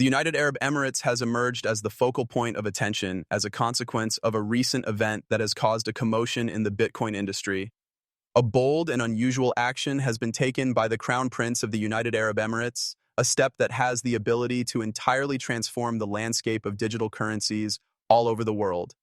The United Arab Emirates has emerged as the focal point of attention as a consequence of a recent event that has caused a commotion in the Bitcoin industry. A bold and unusual action has been taken by the Crown Prince of the United Arab Emirates, a step that has the ability to entirely transform the landscape of digital currencies all over the world.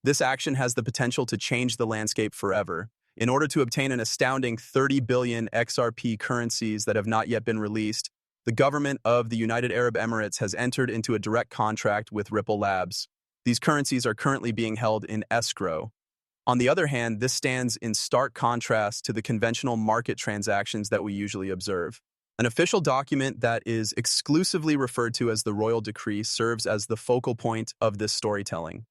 This action has the potential to change the landscape forever. In order to obtain an astounding 30 billion XRP currencies that have not yet been released, the government of the United Arab Emirates has entered into a direct contract with Ripple Labs. These currencies are currently being held in escrow. On the other hand, this stands in stark contrast to the conventional market transactions that we usually observe. An official document that is exclusively referred to as the Royal Decree serves as the focal point of this storytelling.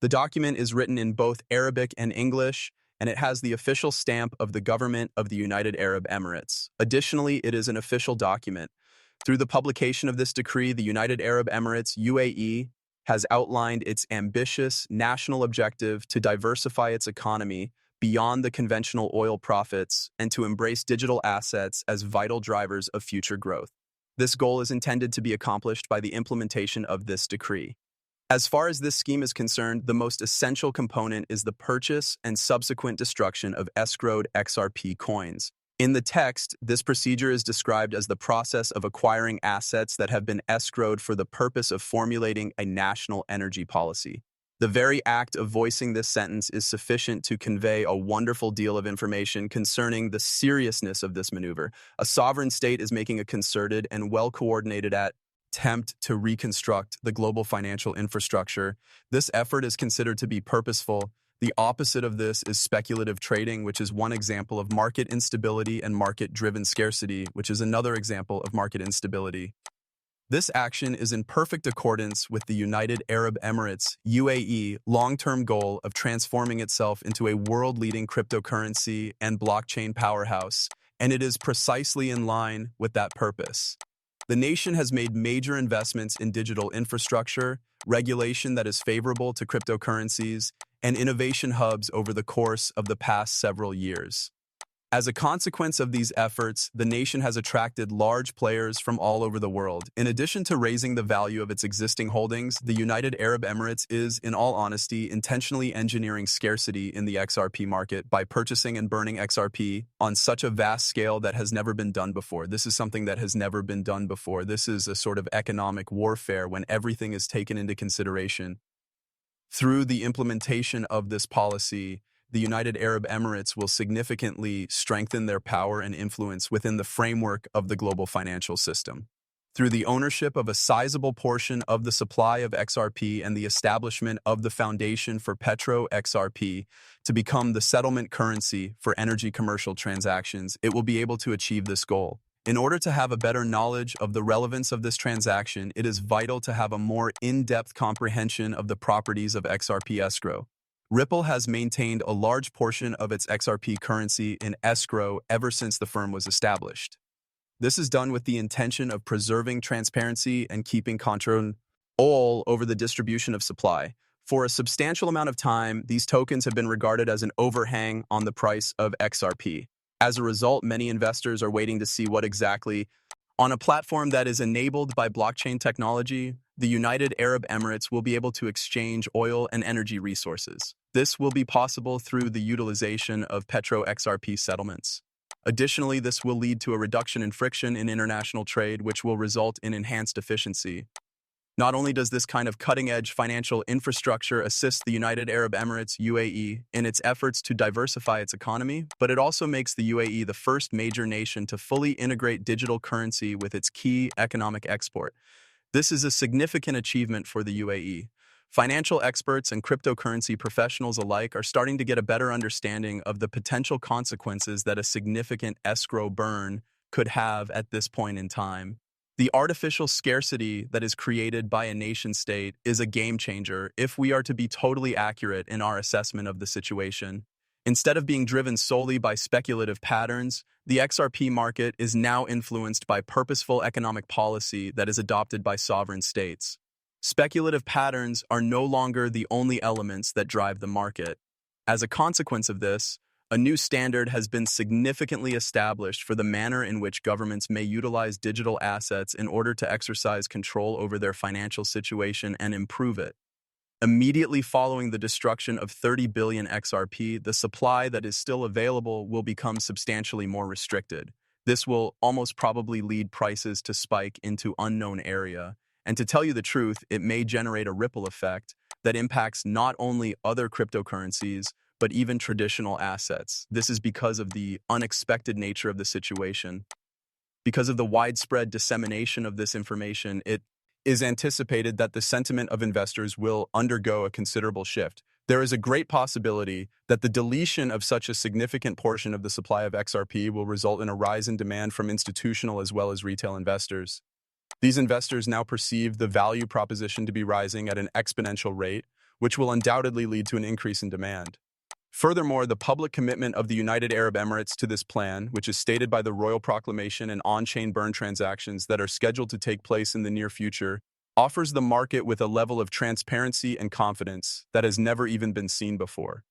The document is written in both Arabic and English, and it has the official stamp of the government of the United Arab Emirates. Additionally, it is an official document. Through the publication of this decree, the United Arab Emirates, UAE, has outlined its ambitious national objective to diversify its economy beyond the conventional oil profits and to embrace digital assets as vital drivers of future growth. This goal is intended to be accomplished by the implementation of this decree. As far as this scheme is concerned, the most essential component is the purchase and subsequent destruction of escrowed XRP coins. In the text, this procedure is described as the process of acquiring assets that have been escrowed for the purpose of formulating a national energy policy. The very act of voicing this sentence is sufficient to convey a wonderful deal of information concerning the seriousness of this maneuver. A sovereign state is making a concerted and well-coordinated attempt to reconstruct the global financial infrastructure. This effort is considered to be purposeful. The opposite of this is speculative trading, which is one example of market instability, and market-driven scarcity, which is another example of market instability. This action is in perfect accordance with the United Arab Emirates, UAE, long-term goal of transforming itself into a world-leading cryptocurrency and blockchain powerhouse, and it is precisely in line with that purpose. The nation has made major investments in digital infrastructure, regulation that is favorable to cryptocurrencies, and innovation hubs over the course of the past several years. As a consequence of these efforts, the nation has attracted large players from all over the world. In addition to raising the value of its existing holdings, the United Arab Emirates is, in all honesty, intentionally engineering scarcity in the XRP market by purchasing and burning XRP on such a vast scale that has never been done before. This is something that has never been done before. This is a sort of economic warfare when everything is taken into consideration. Through the implementation of this policy, the United Arab Emirates will significantly strengthen their power and influence within the framework of the global financial system. Through the ownership of a sizable portion of the supply of XRP and the establishment of the foundation for Petro XRP to become the settlement currency for energy commercial transactions, it will be able to achieve this goal. In order to have a better knowledge of the relevance of this transaction, it is vital to have a more in-depth comprehension of the properties of XRP Escrow. Ripple has maintained a large portion of its XRP currency in escrow ever since the firm was established. This is done with the intention of preserving transparency and keeping control over the distribution of supply. For a substantial amount of time, these tokens have been regarded as an overhang on the price of XRP. As a result, many investors are waiting to see what exactly, on a platform that is enabled by blockchain technology, the United Arab Emirates will be able to exchange oil and energy resources. This will be possible through the utilization of Petro XRP settlements. Additionally, this will lead to a reduction in friction in international trade, which will result in enhanced efficiency. Not only does this kind of cutting-edge financial infrastructure assist the United Arab Emirates, UAE, in its efforts to diversify its economy, but it also makes the UAE the first major nation to fully integrate digital currency with its key economic export. This is a significant achievement for the UAE. Financial experts and cryptocurrency professionals alike are starting to get a better understanding of the potential consequences that a significant escrow burn could have at this point in time. The artificial scarcity that is created by a nation-state is a game changer if we are to be totally accurate in our assessment of the situation. Instead of being driven solely by speculative patterns, the XRP market is now influenced by purposeful economic policy that is adopted by sovereign states. Speculative patterns are no longer the only elements that drive the market. As a consequence of this, A new standard has been significantly established for the manner in which governments may utilize digital assets in order to exercise control over their financial situation and improve it. Immediately following the destruction of 30 billion XRP, the supply that is still available will become substantially more restricted. This will almost probably lead prices to spike into unknown area. And to tell you the truth, it may generate a ripple effect that impacts not only other cryptocurrencies, but even traditional assets. This is because of the unexpected nature of the situation. Because of the widespread dissemination of this information, it is anticipated that the sentiment of investors will undergo a considerable shift. There is a great possibility that the deletion of such a significant portion of the supply of XRP will result in a rise in demand from institutional as well as retail investors. These investors now perceive the value proposition to be rising at an exponential rate, which will undoubtedly lead to an increase in demand. Furthermore, the public commitment of the United Arab Emirates to this plan, which is stated by the Royal Proclamation and on-chain burn transactions that are scheduled to take place in the near future, offers the market with a level of transparency and confidence that has never even been seen before.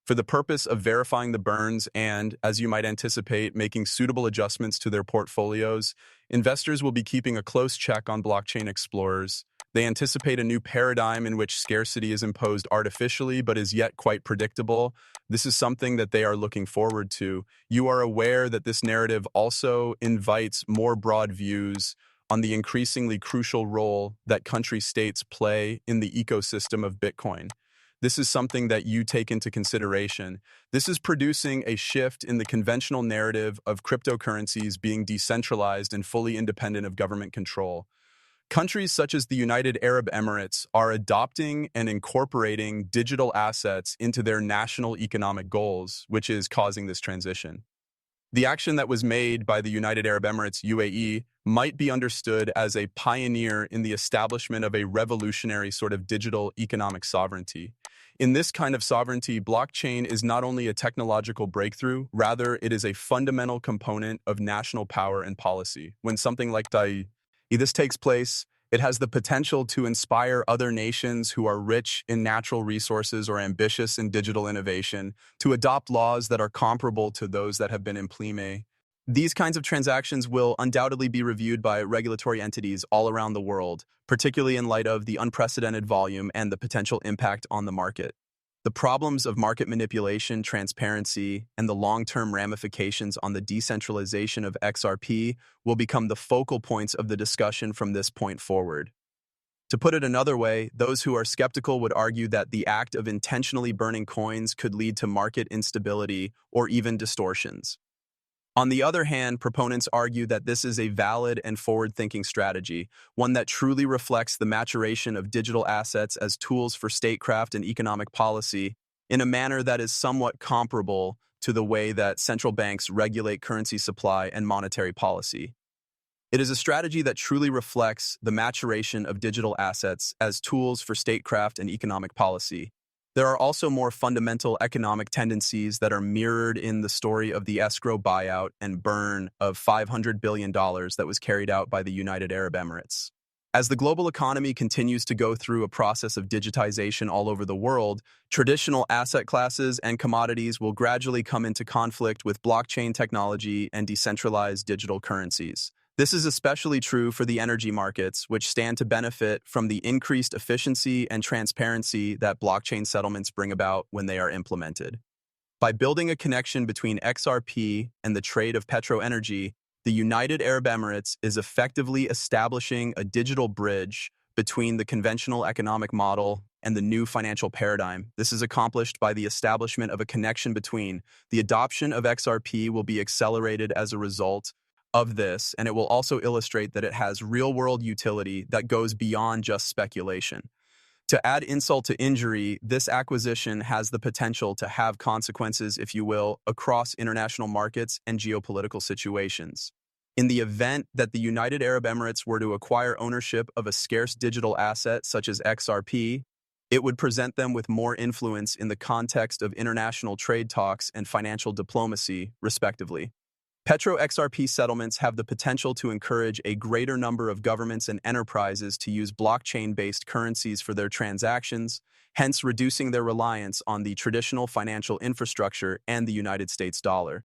For the purpose of verifying the burns and, as you might anticipate, making suitable adjustments to their portfolios, investors will be keeping a close check on blockchain explorers. They anticipate a new paradigm in which scarcity is imposed artificially but is yet quite predictable. This is something that they are looking forward to. You are aware that this narrative also invites more broad views on the increasingly crucial role that country-states play in the ecosystem of Bitcoin. This is something that you take into consideration. This is producing a shift in the conventional narrative of cryptocurrencies being decentralized and fully independent of government control. Countries such as the United Arab Emirates are adopting and incorporating digital assets into their national economic goals, which is causing this transition. The action that was made by the United Arab Emirates, UAE, might be understood as a pioneer in the establishment of a revolutionary sort of digital economic sovereignty. In this kind of sovereignty, blockchain is not only a technological breakthrough, rather it is a fundamental component of national power and policy. When something like this takes place, it has the potential to inspire other nations who are rich in natural resources or ambitious in digital innovation to adopt laws that are comparable to those that have been implemented. These kinds of transactions will undoubtedly be reviewed by regulatory entities all around the world, particularly in light of the unprecedented volume and the potential impact on the market. The problems of market manipulation, transparency, and the long-term ramifications on the decentralization of XRP will become the focal points of the discussion from this point forward. To put it another way, those who are skeptical would argue that the act of intentionally burning coins could lead to market instability or even distortions. On the other hand, proponents argue that this is a valid and forward-thinking strategy, one that truly reflects the maturation of digital assets as tools for statecraft and economic policy in a manner that is somewhat comparable to the way that central banks regulate currency supply and monetary policy. It is a strategy that truly reflects the maturation of digital assets as tools for statecraft and economic policy. There are also more fundamental economic tendencies that are mirrored in the story of the escrow buyout and burn of $500 billion that was carried out by the United Arab Emirates. As the global economy continues to go through a process of digitization all over the world, traditional asset classes and commodities will gradually come into conflict with blockchain technology and decentralized digital currencies. This is especially true for the energy markets, which stand to benefit from the increased efficiency and transparency that blockchain settlements bring about when they are implemented. By building a connection between XRP and the trade of Petro energy, the United Arab Emirates is effectively establishing a digital bridge between the conventional economic model and the new financial paradigm. This is accomplished by the establishment of a connection between. The adoption of XRP will be accelerated as a result of this, and it will also illustrate that it has real-world utility that goes beyond just speculation. To add insult to injury, this acquisition has the potential to have consequences, if you will, across international markets and geopolitical situations. In the event that the United Arab Emirates were to acquire ownership of a scarce digital asset such as XRP, it would present them with more influence in the context of international trade talks and financial diplomacy, respectively. Petro XRP settlements have the potential to encourage a greater number of governments and enterprises to use blockchain-based currencies for their transactions, hence reducing their reliance on the traditional financial infrastructure and the United States dollar.